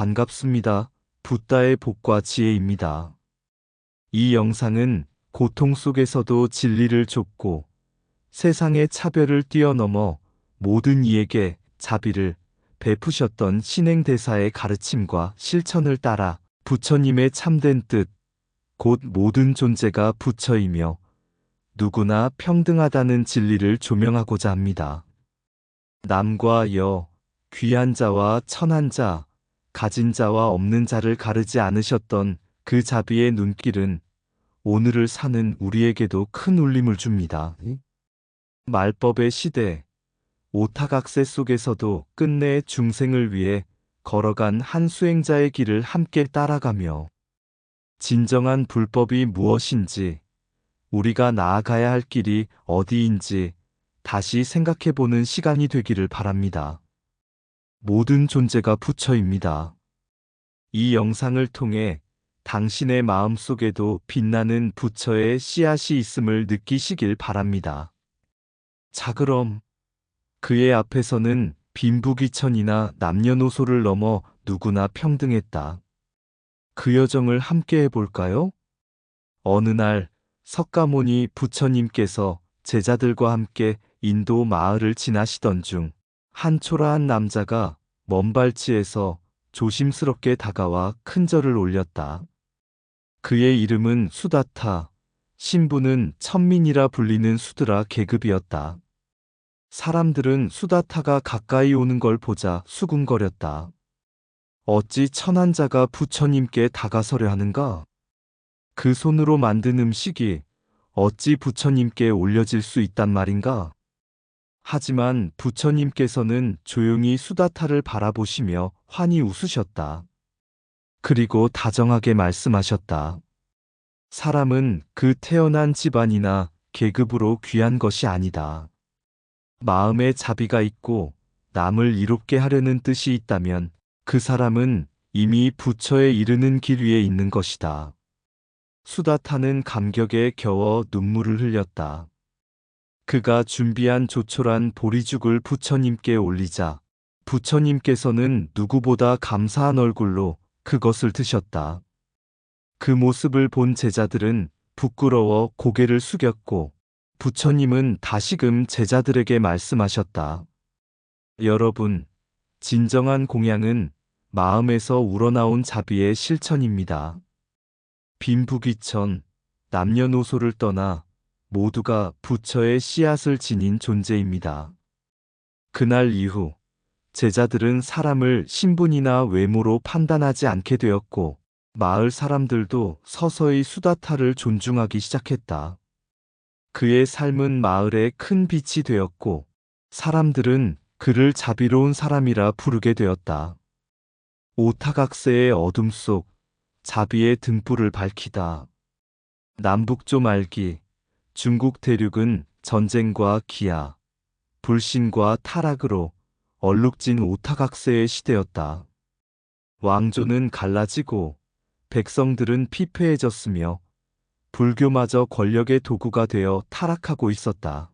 반갑습니다. 붓다의 복과 지혜입니다. 이 영상은 고통 속에서도 진리를 좇고 세상의 차별을 뛰어넘어 모든 이에게 자비를 베푸셨던 신행대사의 가르침과 실천을 따라 부처님의 참된 뜻, 곧 모든 존재가 부처이며 누구나 평등하다는 진리를 조명하고자 합니다. 남과 여, 귀한 자와 천한 자, 가진 자와 없는 자를 가르지 않으셨던 그 자비의 눈길은 오늘을 사는 우리에게도 큰 울림을 줍니다. 말법의 시대, 오타각세 속에서도 끝내 중생을 위해 걸어간 한 수행자의 길을 함께 따라가며 진정한 불법이 무엇인지, 우리가 나아가야 할 길이 어디인지 다시 생각해보는 시간이 되기를 바랍니다. 모든 존재가 부처입니다. 이 영상을 통해 당신의 마음속에도 빛나는 부처의 씨앗이 있음을 느끼시길 바랍니다. 자, 그럼 그의 앞에서는 빈부귀천이나 남녀노소를 넘어 누구나 평등했다. 그 여정을 함께 해볼까요? 어느 날 석가모니 부처님께서 제자들과 함께 인도 마을을 지나시던 중 한 초라한 남자가 먼 발치에서 조심스럽게 다가와 큰 절을 올렸다. 그의 이름은 수다타, 신부는 천민이라 불리는 수드라 계급이었다. 사람들은 수다타가 가까이 오는 걸 보자 수군거렸다. 어찌 천한 자가 부처님께 다가서려 하는가? 그 손으로 만든 음식이 어찌 부처님께 올려질 수 있단 말인가? 하지만 부처님께서는 조용히 수다타를 바라보시며 환히 웃으셨다. 그리고 다정하게 말씀하셨다. 사람은 그 태어난 집안이나 계급으로 귀한 것이 아니다. 마음에 자비가 있고 남을 이롭게 하려는 뜻이 있다면 그 사람은 이미 부처에 이르는 길 위에 있는 것이다. 수다타는 감격에 겨워 눈물을 흘렸다. 그가 준비한 조촐한 보리죽을 부처님께 올리자 부처님께서는 누구보다 감사한 얼굴로 그것을 드셨다. 그 모습을 본 제자들은 부끄러워 고개를 숙였고 부처님은 다시금 제자들에게 말씀하셨다. 여러분, 진정한 공양은 마음에서 우러나온 자비의 실천입니다. 빈부귀천, 남녀노소를 떠나 모두가 부처의 씨앗을 지닌 존재입니다. 그날 이후 제자들은 사람을 신분이나 외모로 판단하지 않게 되었고 마을 사람들도 서서히 수다타를 존중하기 시작했다. 그의 삶은 마을에 큰 빛이 되었고 사람들은 그를 자비로운 사람이라 부르게 되었다. 오타각세의 어둠 속 자비의 등불을 밝히다. 남북조 말기 중국 대륙은 전쟁과 기아, 불신과 타락으로 얼룩진 오타각세의 시대였다. 왕조는 갈라지고 백성들은 피폐해졌으며 불교마저 권력의 도구가 되어 타락하고 있었다.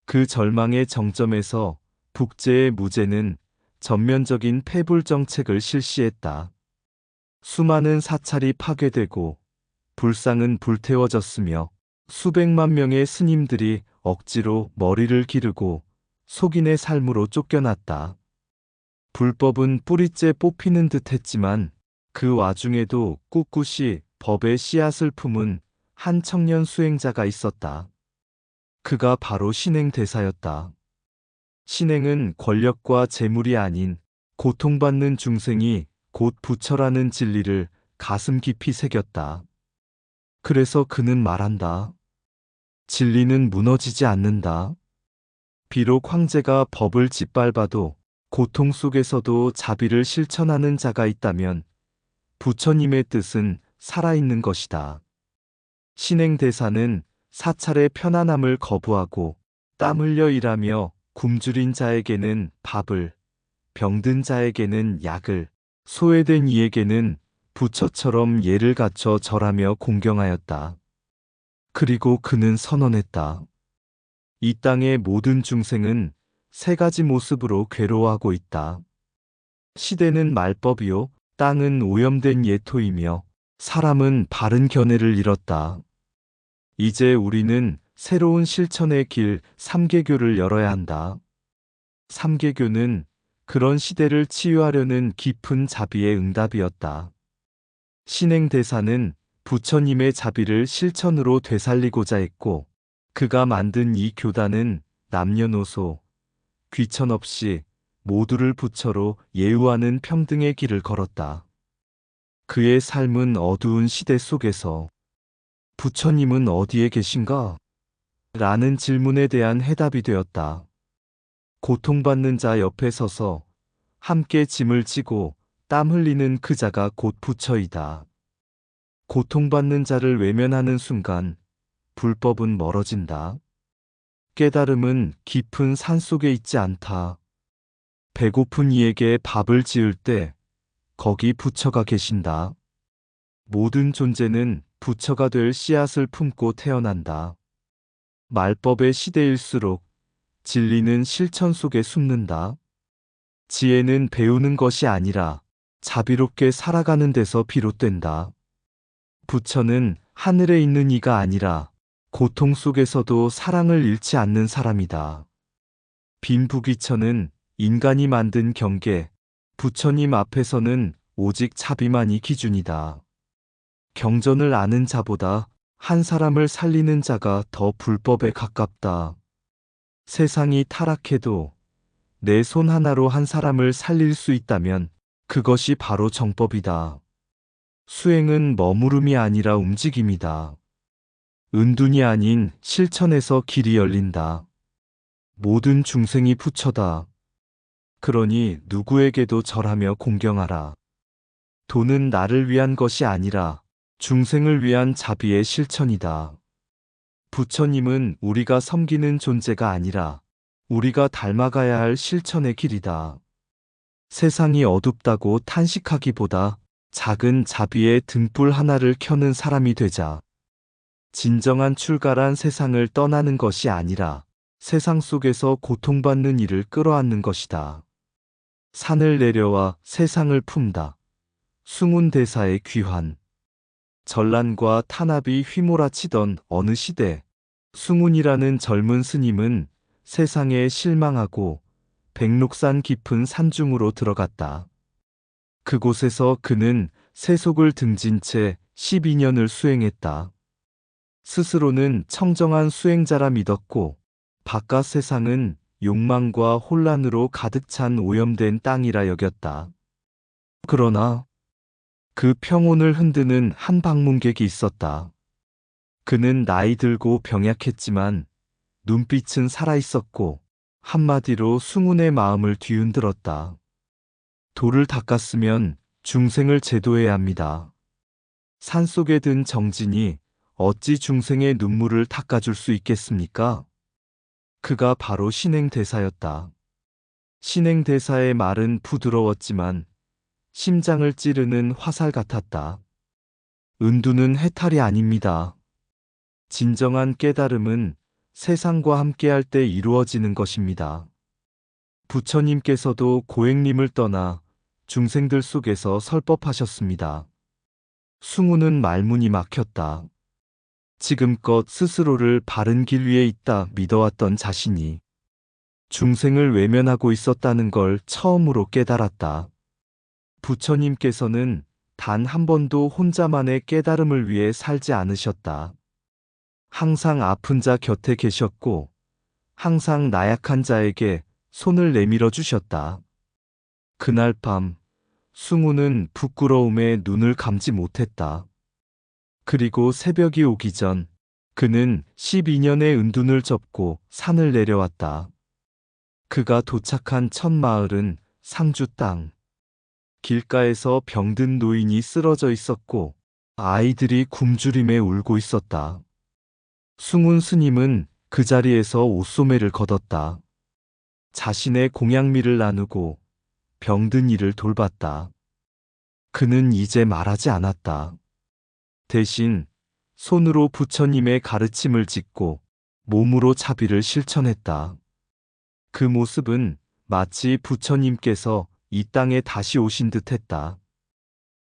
그 절망의 정점에서 북제의 무제는 전면적인 패불 정책을 실시했다. 수많은 사찰이 파괴되고 불상은 불태워졌으며 수백만 명의 스님들이 억지로 머리를 기르고 속인의 삶으로 쫓겨났다. 불법은 뿌리째 뽑히는 듯 했지만 그 와중에도 꿋꿋이 법의 씨앗을 품은 한 청년 수행자가 있었다. 그가 바로 신행대사였다. 신행은 권력과 재물이 아닌 고통받는 중생이 곧 부처라는 진리를 가슴 깊이 새겼다. 그래서 그는 말한다. 진리는 무너지지 않는다. 비록 황제가 법을 짓밟아도 고통 속에서도 자비를 실천하는 자가 있다면 부처님의 뜻은 살아있는 것이다. 신행대사는 사찰의 편안함을 거부하고 땀 흘려 일하며 굶주린 자에게는 밥을, 병든 자에게는 약을, 소외된 이에게는 부처처럼 예를 갖춰 절하며 공경하였다. 그리고 그는 선언했다. 이 땅의 모든 중생은 세 가지 모습으로 괴로워하고 있다. 시대는 말법이요, 땅은 오염된 예토이며 사람은 바른 견해를 잃었다. 이제 우리는 새로운 실천의 길 삼계교를 열어야 한다. 삼계교는 그런 시대를 치유하려는 깊은 자비의 응답이었다. 신행대사는 부처님의 자비를 실천으로 되살리고자 했고, 그가 만든 이 교단은 남녀노소, 귀천 없이 모두를 부처로 예우하는 평등의 길을 걸었다. 그의 삶은 어두운 시대 속에서 부처님은 어디에 계신가? 라는 질문에 대한 해답이 되었다. 고통받는 자 옆에 서서 함께 짐을 지고 땀 흘리는 그 자가 곧 부처이다. 고통받는 자를 외면하는 순간 불법은 멀어진다. 깨달음은 깊은 산속에 있지 않다. 배고픈 이에게 밥을 지을 때 거기 부처가 계신다. 모든 존재는 부처가 될 씨앗을 품고 태어난다. 말법의 시대일수록 진리는 실천 속에 숨는다. 지혜는 배우는 것이 아니라 자비롭게 살아가는 데서 비롯된다. 부처는 하늘에 있는 이가 아니라 고통 속에서도 사랑을 잃지 않는 사람이다. 빈부귀천은 인간이 만든 경계, 부처님 앞에서는 오직 자비만이 기준이다. 경전을 아는 자보다 한 사람을 살리는 자가 더 불법에 가깝다. 세상이 타락해도 내 손 하나로 한 사람을 살릴 수 있다면 그것이 바로 정법이다. 수행은 머무름이 아니라 움직임이다. 은둔이 아닌 실천에서 길이 열린다. 모든 중생이 부처다. 그러니 누구에게도 절하며 공경하라. 돈은 나를 위한 것이 아니라 중생을 위한 자비의 실천이다. 부처님은 우리가 섬기는 존재가 아니라 우리가 닮아가야 할 실천의 길이다. 세상이 어둡다고 탄식하기보다 작은 자비의 등불 하나를 켜는 사람이 되자. 진정한 출가란 세상을 떠나는 것이 아니라 세상 속에서 고통받는 이를 끌어안는 것이다. 산을 내려와 세상을 품다. 숭운대사의 귀환. 전란과 탄압이 휘몰아치던 어느 시대, 숭운이라는 젊은 스님은 세상에 실망하고 백록산 깊은 산중으로 들어갔다. 그곳에서 그는 세속을 등진 채 12년을 수행했다. 스스로는 청정한 수행자라 믿었고 바깥 세상은 욕망과 혼란으로 가득 찬 오염된 땅이라 여겼다. 그러나 그 평온을 흔드는 한 방문객이 있었다. 그는 나이 들고 병약했지만 눈빛은 살아있었고 한마디로 숭운의 마음을 뒤흔들었다. 돌을 닦았으면 중생을 제도해야 합니다. 산속에 든 정진이 어찌 중생의 눈물을 닦아줄 수 있겠습니까? 그가 바로 신행대사였다. 신행대사의 말은 부드러웠지만 심장을 찌르는 화살 같았다. 은두는 해탈이 아닙니다. 진정한 깨달음은 세상과 함께할 때 이루어지는 것입니다. 부처님께서도 고행림을 떠나 중생들 속에서 설법하셨습니다. 숭운은 말문이 막혔다. 지금껏 스스로를 바른 길 위에 있다 믿어왔던 자신이 중생을 외면하고 있었다는 걸 처음으로 깨달았다. 부처님께서는 단 한 번도 혼자만의 깨달음을 위해 살지 않으셨다. 항상 아픈 자 곁에 계셨고 항상 나약한 자에게 손을 내밀어 주셨다. 그날 밤 숭운은 부끄러움에 눈을 감지 못했다. 그리고 새벽이 오기 전 그는 12년의 은둔을 접고 산을 내려왔다. 그가 도착한 첫 마을은 상주 땅. 길가에서 병든 노인이 쓰러져 있었고 아이들이 굶주림에 울고 있었다. 숭운 스님은 그 자리에서 옷소매를 걷었다. 자신의 공양미를 나누고 병든 이를 돌봤다. 그는 이제 말하지 않았다. 대신 손으로 부처님의 가르침을 짓고 몸으로 자비를 실천했다. 그 모습은 마치 부처님께서 이 땅에 다시 오신 듯 했다.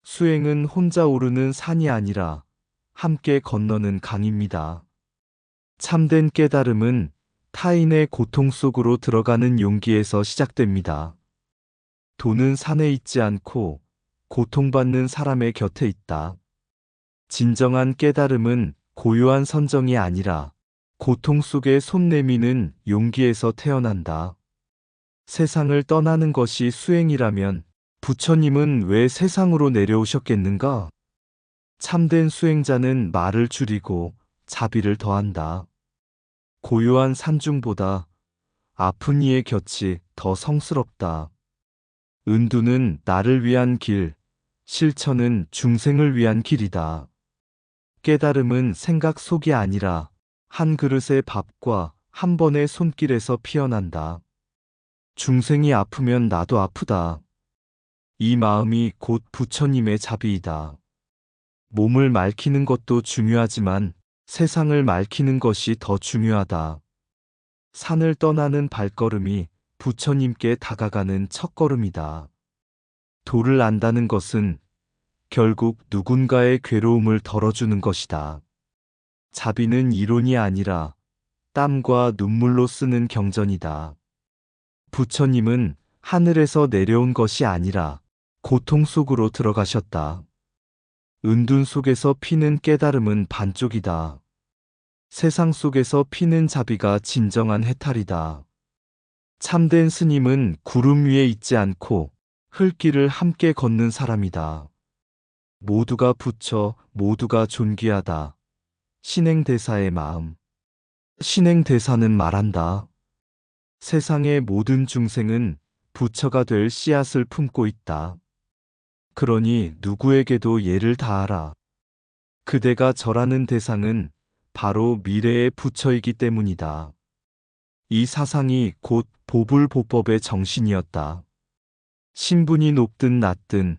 수행은 혼자 오르는 산이 아니라 함께 건너는 강입니다. 참된 깨달음은 타인의 고통 속으로 들어가는 용기에서 시작됩니다. 돈은 산에 있지 않고 고통받는 사람의 곁에 있다. 진정한 깨달음은 고요한 선정이 아니라 고통 속에 손 내미는 용기에서 태어난다. 세상을 떠나는 것이 수행이라면 부처님은 왜 세상으로 내려오셨겠는가? 참된 수행자는 말을 줄이고 자비를 더한다. 고요한 산중보다 아픈 이의 곁이 더 성스럽다. 은두는 나를 위한 길, 실천은 중생을 위한 길이다. 깨달음은 생각 속이 아니라 한 그릇의 밥과 한 번의 손길에서 피어난다. 중생이 아프면 나도 아프다. 이 마음이 곧 부처님의 자비이다. 몸을 맑히는 것도 중요하지만 세상을 맑히는 것이 더 중요하다. 산을 떠나는 발걸음이 부처님께 다가가는 첫걸음이다. 도를 안다는 것은 결국 누군가의 괴로움을 덜어주는 것이다. 자비는 이론이 아니라 땀과 눈물로 쓰는 경전이다. 부처님은 하늘에서 내려온 것이 아니라 고통 속으로 들어가셨다. 은둔 속에서 피는 깨달음은 반쪽이다. 세상 속에서 피는 자비가 진정한 해탈이다. 참된 스님은 구름 위에 있지 않고 흘길을 함께 걷는 사람이다. 모두가 부처, 모두가 존귀하다. 신행대사의 마음. 신행대사는 말한다. 세상의 모든 중생은 부처가 될 씨앗을 품고 있다. 그러니 누구에게도 예를 다하라. 그대가 절하는 대상은 바로 미래의 부처이기 때문이다. 이 사상이 곧 보불보법의 정신이었다. 신분이 높든 낮든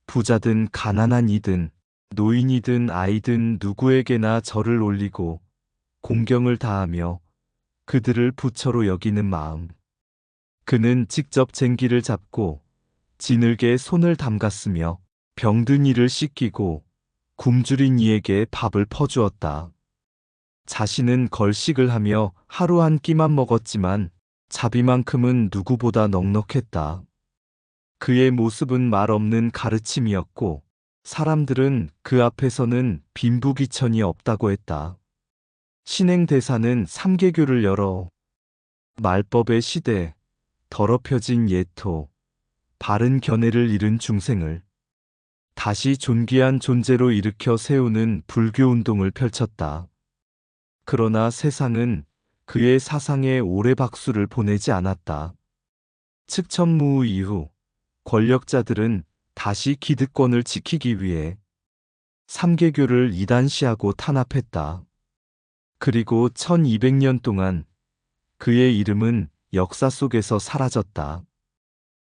부자든 가난한 이든 노인이든 아이든 누구에게나 절을 올리고 공경을 다하며 그들을 부처로 여기는 마음. 그는 직접 쟁기를 잡고 지늘개 손을 담갔으며 병든 이를 씻기고 굶주린 이에게 밥을 퍼주었다. 자신은 걸식을 하며 하루 한 끼만 먹었지만 자비만큼은 누구보다 넉넉했다. 그의 모습은 말 없는 가르침이었고 사람들은 그 앞에서는 빈부귀천이 없다고 했다. 신행대사는 삼계교를 열어 말법의 시대, 더럽혀진 예토, 바른 견해를 잃은 중생을 다시 존귀한 존재로 일으켜 세우는 불교운동을 펼쳤다. 그러나 세상은 그의 사상에 오래 박수를 보내지 않았다. 측천무후 이후 권력자들은 다시 기득권을 지키기 위해 삼계교를 이단시하고 탄압했다. 그리고 1200년 동안 그의 이름은 역사 속에서 사라졌다.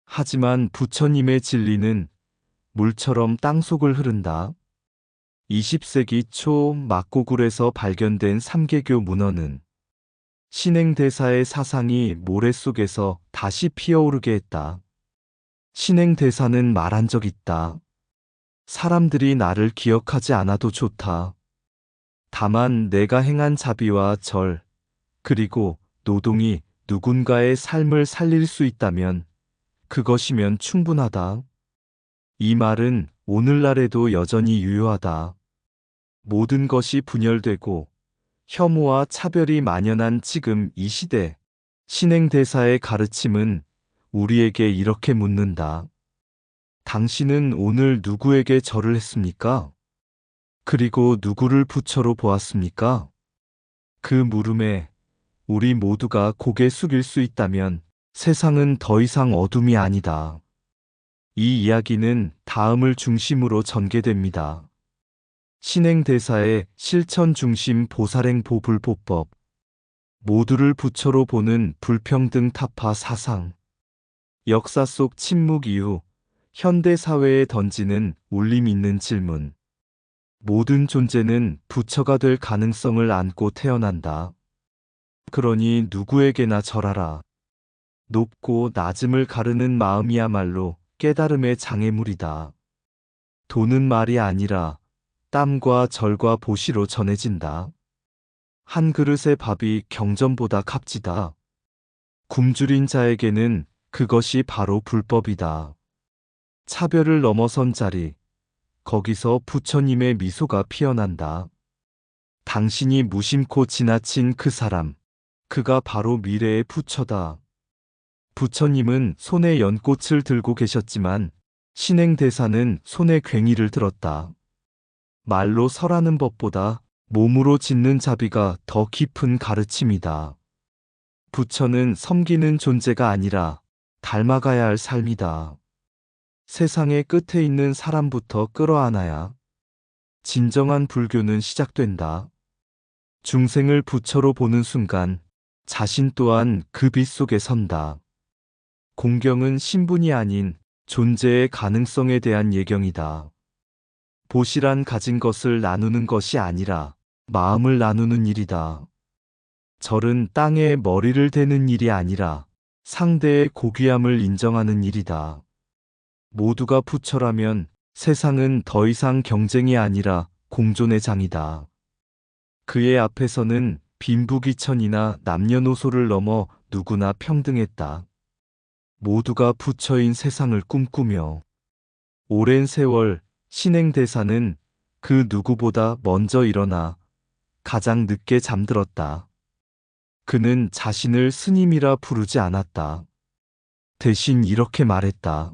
하지만 부처님의 진리는 물처럼 땅속을 흐른다. 20세기 초 막고굴에서 발견된 삼계교 문헌은 신행대사의 사상이 모래 속에서 다시 피어오르게 했다. 신행대사는 말한 적 있다. 사람들이 나를 기억하지 않아도 좋다. 다만 내가 행한 자비와 절, 그리고 노동이 누군가의 삶을 살릴 수 있다면 그것이면 충분하다. 이 말은 오늘날에도 여전히 유효하다. 모든 것이 분열되고 혐오와 차별이 만연한 지금 이 시대, 신행대사의 가르침은 우리에게 이렇게 묻는다. 당신은 오늘 누구에게 절을 했습니까? 그리고 누구를 부처로 보았습니까? 그 물음에 우리 모두가 고개 숙일 수 있다면 세상은 더 이상 어둠이 아니다. 이 이야기는 다음을 중심으로 전개됩니다. 신행대사의 실천중심 보살행 보불보법, 모두를 부처로 보는 불평등 타파 사상, 역사 속 침묵 이후 현대사회에 던지는 울림 있는 질문. 모든 존재는 부처가 될 가능성을 안고 태어난다. 그러니 누구에게나 절하라. 높고 낮음을 가르는 마음이야말로 깨달음의 장애물이다. 돈은 말이 아니라 땀과 절과 보시로 전해진다. 한 그릇의 밥이 경전보다 값지다. 굶주린 자에게는 그것이 바로 불법이다. 차별을 넘어선 자리, 거기서 부처님의 미소가 피어난다. 당신이 무심코 지나친 그 사람, 그가 바로 미래의 부처다. 부처님은 손에 연꽃을 들고 계셨지만 신행대사는 손에 괭이를 들었다. 말로 설하는 법보다 몸으로 짓는 자비가 더 깊은 가르침이다. 부처는 섬기는 존재가 아니라 닮아가야 할 삶이다. 세상의 끝에 있는 사람부터 끌어안아야 진정한 불교는 시작된다. 중생을 부처로 보는 순간 자신 또한 그 빛 속에 선다. 공경은 신분이 아닌 존재의 가능성에 대한 예경이다. 보시란 가진 것을 나누는 것이 아니라 마음을 나누는 일이다. 절은 땅에 머리를 대는 일이 아니라 상대의 고귀함을 인정하는 일이다. 모두가 부처라면 세상은 더 이상 경쟁이 아니라 공존의 장이다. 그의 앞에서는 빈부귀천이나 남녀노소를 넘어 누구나 평등했다. 모두가 부처인 세상을 꿈꾸며 오랜 세월 신행대사는 그 누구보다 먼저 일어나 가장 늦게 잠들었다. 그는 자신을 스님이라 부르지 않았다. 대신 이렇게 말했다.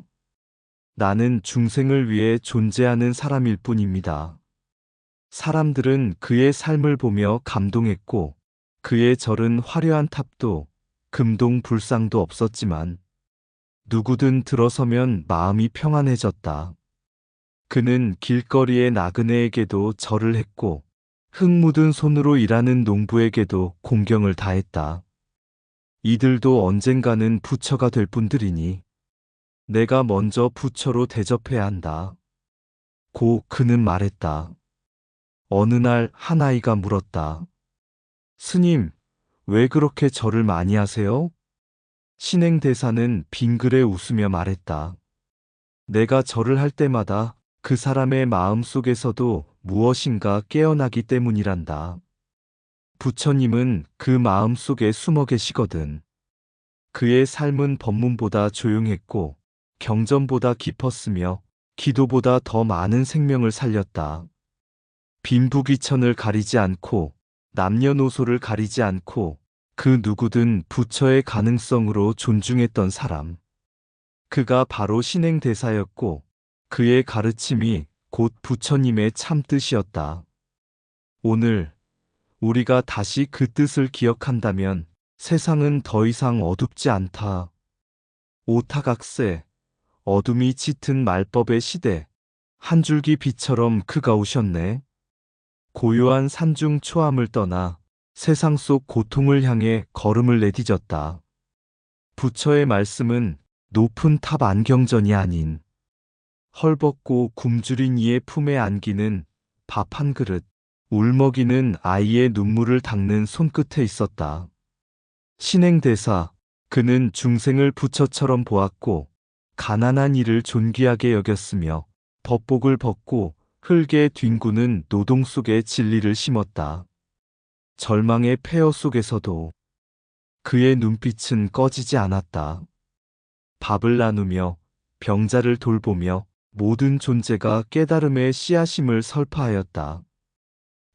나는 중생을 위해 존재하는 사람일 뿐입니다. 사람들은 그의 삶을 보며 감동했고 그의 절은 화려한 탑도 금동불상도 없었지만 누구든 들어서면 마음이 평안해졌다. 그는 길거리의 나그네에게도 절을 했고 흙 묻은 손으로 일하는 농부에게도 공경을 다했다. 이들도 언젠가는 부처가 될 분들이니 내가 먼저 부처로 대접해야 한다. 고 그는 말했다. 어느 날 한 아이가 물었다. 스님, 왜 그렇게 절을 많이 하세요? 신행대사는 빙그레 웃으며 말했다. 내가 절을 할 때마다 그 사람의 마음 속에서도 무엇인가 깨어나기 때문이란다. 부처님은 그 마음 속에 숨어 계시거든. 그의 삶은 법문보다 조용했고 경전보다 깊었으며 기도보다 더 많은 생명을 살렸다. 빈부귀천을 가리지 않고 남녀노소를 가리지 않고 그 누구든 부처의 가능성으로 존중했던 사람. 그가 바로 신행대사였고 그의 가르침이 곧 부처님의 참뜻이었다. 오늘 우리가 다시 그 뜻을 기억한다면 세상은 더 이상 어둡지 않다. 오타각세, 어둠이 짙은 말법의 시대, 한 줄기 빛처럼 그가 오셨네. 고요한 산중 초암을 떠나 세상 속 고통을 향해 걸음을 내디뎠다. 부처의 말씀은 높은 탑 안경전이 아닌 헐벗고 굶주린 이의 품에 안기는 밥 한 그릇, 울먹이는 아이의 눈물을 닦는 손끝에 있었다. 신행대사, 그는 중생을 부처처럼 보았고 가난한 이를 존귀하게 여겼으며 법복을 벗고 흙에 뒹구는 노동 속에 진리를 심었다. 절망의 폐허 속에서도 그의 눈빛은 꺼지지 않았다. 밥을 나누며 병자를 돌보며 모든 존재가 깨달음의 씨앗임을 설파하였다.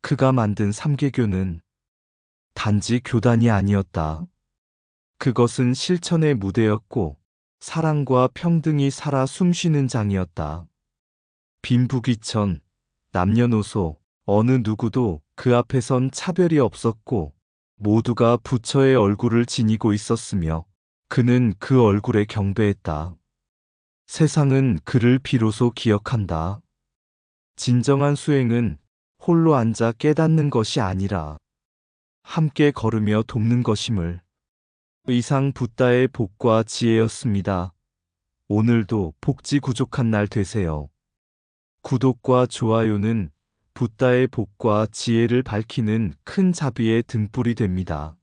그가 만든 삼계교는 단지 교단이 아니었다. 그것은 실천의 무대였고 사랑과 평등이 살아 숨쉬는 장이었다. 빈부귀천, 남녀노소, 어느 누구도 그 앞에선 차별이 없었고 모두가 부처의 얼굴을 지니고 있었으며 그는 그 얼굴에 경배했다. 세상은 그를 비로소 기억한다. 진정한 수행은 홀로 앉아 깨닫는 것이 아니라 함께 걸으며 돕는 것임을. 이상 붓다의 복과 지혜였습니다. 오늘도 복지 구족한 날 되세요. 구독과 좋아요는 붓다의 복과 지혜를 밝히는 큰 자비의 등불이 됩니다.